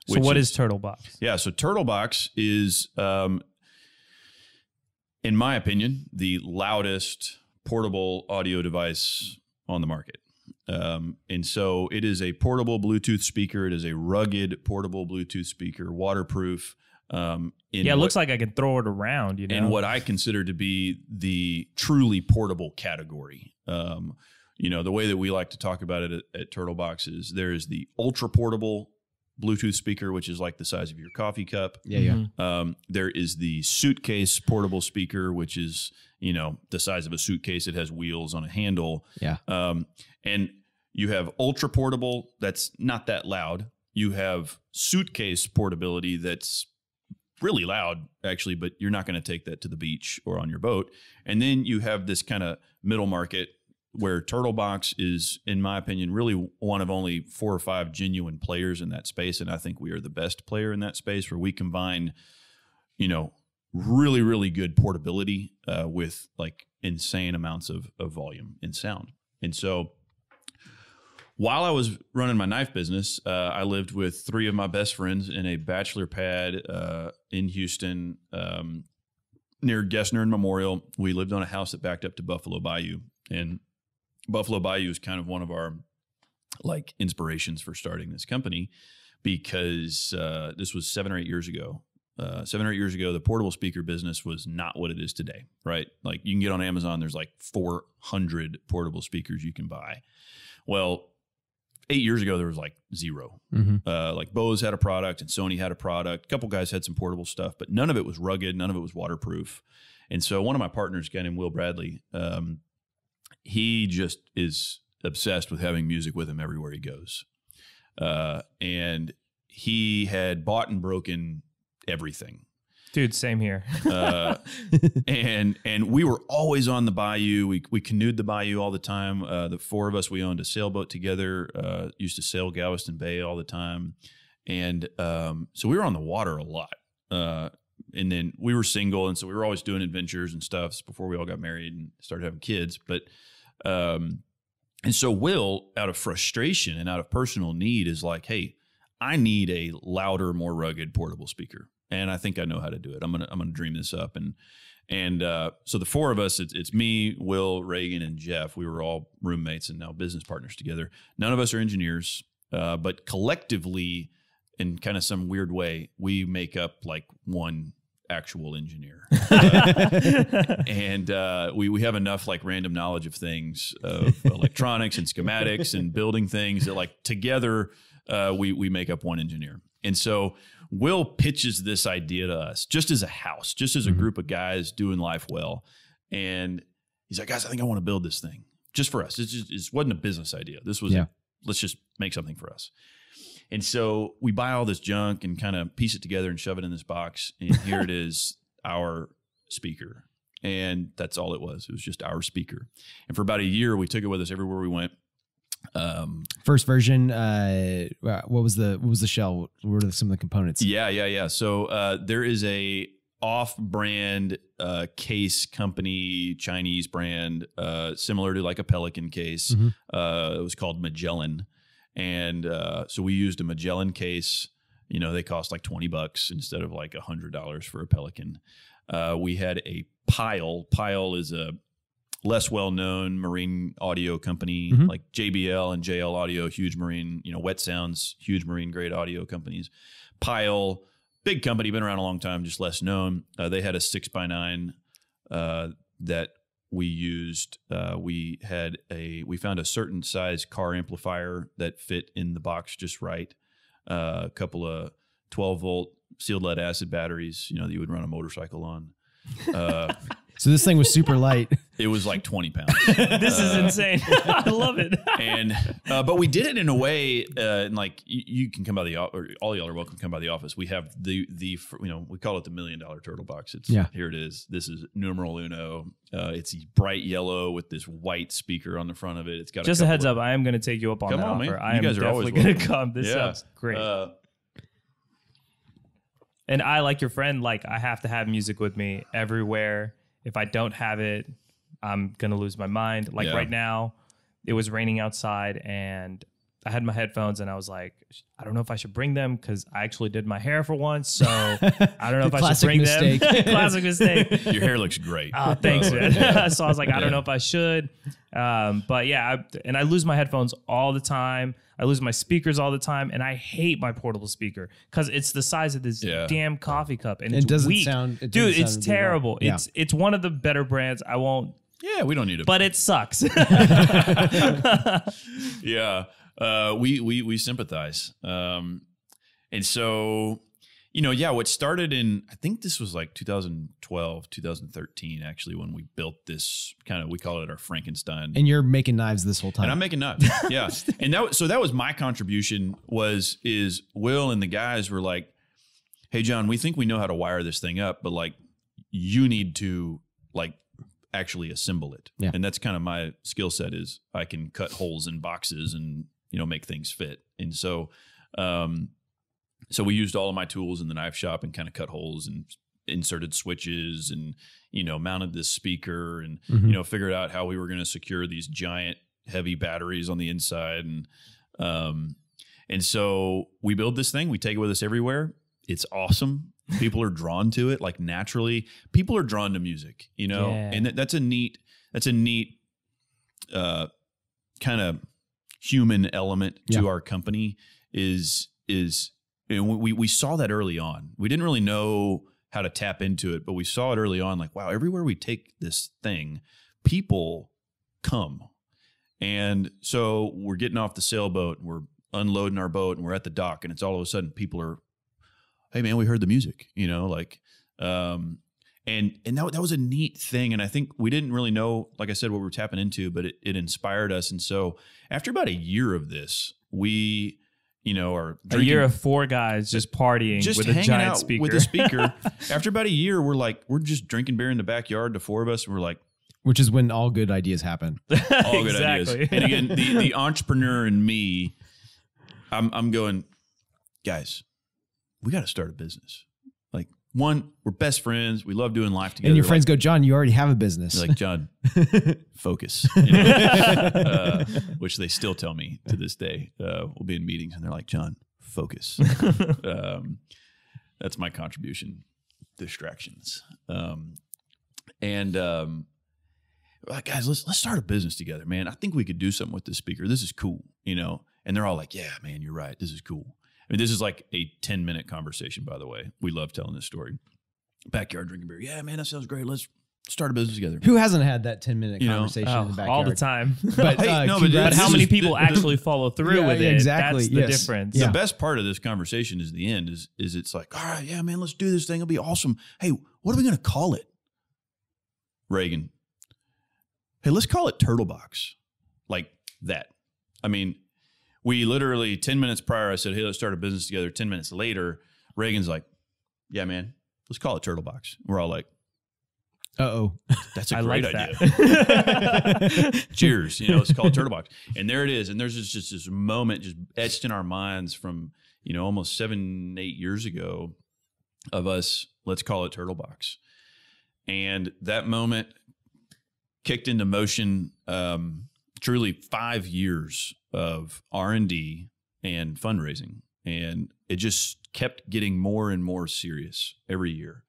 So what is Turtlebox? Yeah, so Turtlebox is, in my opinion, the loudest portable audio device on the market. And so it is a portable Bluetooth speaker. It is a rugged portable Bluetooth speaker, waterproof. It looks like I can throw it around, you know. In what I consider to be the truly portable category. You know, the way that we like to talk about it at Turtlebox is there is the ultra portable Bluetooth speaker, which is like the size of your coffee cup. There is the suitcase portable speaker, which is, you know, the size of a suitcase. It has wheels on a handle. And you have ultra portable that's not that loud. You have suitcase portability that's really loud, actually, but you're not going to take that to the beach or on your boat. And then you have this kind of middle market where Turtlebox is, in my opinion, really one of only 4 or 5 genuine players in that space. And I think we are the best player in that space, where we combine, you know, really, really good portability with like insane amounts of volume and sound. And so while I was running my knife business, I lived with 3 of my best friends in a bachelor pad in Houston, near Gessner and Memorial. We lived on a house that backed up to Buffalo Bayou, and Buffalo Bayou is kind of one of our like inspirations for starting this company, because this was 7 or 8 years ago. 7 or 8 years ago, the portable speaker business was not what it is today, right? Like you can get on Amazon, there's like 400 portable speakers you can buy. Well, 8 years ago, there was like 0. Like Bose had a product and Sony had a product. A couple guys had some portable stuff, but none of it was rugged. None of it was waterproof. And so one of my partners, a guy named Will Bradley, he just is obsessed with having music with him everywhere he goes. And he had bought and broken everything. Dude, same here. And we were always on the bayou. We canoed the bayou all the time. The 4 of us, we owned a sailboat together, used to sail Galveston Bay all the time. And so we were on the water a lot. And then we were single, and so we were always doing adventures and stuff before we all got married and started having kids. But and so Will, out of frustration and out of personal need, is like, hey, I need a louder, more rugged portable speaker. And I think I know how to do it. I'm gonna dream this up. And so the 4 of us, it's me, Will, Reagan, and Jeff. We were all roommates and now business partners together. None of us are engineers, but collectively, in kind of some weird way, we make up like one actual engineer. And we have enough like random knowledge of things, of electronics and schematics and building things, that like together we make up one engineer. And so Will pitches this idea to us just as a house, just as a group of guys doing life well. And he's like, guys, I think I want to build this thing just for us. It wasn't a business idea. This was, let's just make something for us. And so we buy all this junk and kind of piece it together and shove it in this box. And here it is, our speaker. And that's all it was. It was just our speaker. And for about a year, we took it with us everywhere we went. First version, what was the shell? What were some of the components? Yeah. So there is a off-brand case company, Chinese brand, similar to like a Pelican case. It was called Magellan. And so we used a Magellan case. You know, they cost like $20 instead of like $100 for a Pelican. We had a Pyle. Pyle is a less well-known marine audio company, like JBL and JL Audio, huge marine, Wet Sounds, huge marine grade audio companies. Pyle, big company, been around a long time, just less known. They had a 6x9 that we used. We found a certain size car amplifier that fit in the box just right. A couple of 12-volt sealed lead acid batteries, that you would run a motorcycle on. So this thing was super light. It was like 20 pounds. This is insane. I love it. But we did it in a way, and like you can come by the, or all y'all are welcome to come by the office. We have the we call it the $1 million turtle box. Here it is. This is numero uno. It's bright yellow with this white speaker on the front of it. It's got just a heads up. I am going to take you up on that offer. Man. I am definitely going to come. This sounds great. And I, like your friend, I have to have music with me everywhere. If I don't have it, I'm going to lose my mind. Right now, it was raining outside and I had my headphones and I was like, I don't know if I should bring them because I actually did my hair for once. So I don't know if I should bring them. Classic mistake. Your hair looks great. Oh, thanks, man. So I was like, I don't know if I should. But yeah, I lose my headphones all the time. I lose my speakers all the time. And I hate my portable speaker because it's the size of this damn coffee cup. And it doesn't weak. Dude, it's terrible. Yeah. It's one of the better brands. I won't. Yeah, we don't need it. But it sucks. Yeah. We sympathize. And so, what started in, I think this was like 2012, 2013, actually, when we built this we call it our Frankenstein. And you're making knives this whole time. And I'm making knives. Yeah. And that was my contribution is Will and the guys were like, hey, John, we think we know how to wire this thing up, but like, you need to actually assemble it. Yeah. And that's kind of my skill set is I can cut holes in boxes and, make things fit. And so, so we used all of my tools in the knife shop and kind of cut holes and inserted switches and, mounted this speaker and, figured out how we were going to secure these giant heavy batteries on the inside. And so we build this thing, we take it with us everywhere. It's awesome. People are drawn to it, like naturally. People are drawn to music, and that's a neat kind of human element to our company. Is we saw that early on. We didn't really know how to tap into it, but we saw it early on. Like, wow, everywhere we take this thing, people come, and so we're getting off the sailboat, and we're unloading our boat, and we're at the dock, and it's all of a sudden people are, hey man, we heard the music, and that was a neat thing. And I think we didn't really know, like I said, what we were tapping into, but it inspired us. And so after about a year of this, we, are drinking, a year of four guys just partying with a giant speaker. With a speaker. After about a year, we're just drinking beer in the backyard, the four of us, and we're like, which is when all good ideas happen. All good ideas. And again, the entrepreneur in me, I'm going, guys, we got to start a business. Like, one, we're best friends. We love doing life together. And your friends go, John, you already have a business. You're like, John, focus. Which they still tell me to this day. We'll be in meetings and they're like, John, focus. That's my contribution. Distractions. Like, guys, let's start a business together, man. I think we could do something with this speaker. This is cool, And they're all like, yeah, man, you're right. This is cool. I mean, this is like a 10-minute conversation, by the way. We love telling this story. Backyard drinking beer. Yeah, man, that sounds great. Let's start a business together. Who hasn't had that 10-minute conversation in the backyard? All the time. But, but how many people actually follow through with it? Exactly. That's the difference. The best part of this conversation is the end. Is it's like, all right, yeah, man, let's do this thing. It'll be awesome. Hey, what are we going to call it? Reagan. Hey, let's call it Turtlebox. Like that. I mean, we literally 10 minutes prior, I said, hey, let's start a business together. 10 minutes later, Reagan's like, yeah, man, let's call it Turtlebox. We're all like, uh-oh. That's a great idea. Cheers. Let's call it Turtlebox. And there it is. And there's just this moment just etched in our minds from, almost 7-8 years ago of us, let's call it Turtlebox. And that moment kicked into motion truly 5 years of R&D and fundraising. And it just kept getting more and more serious every year.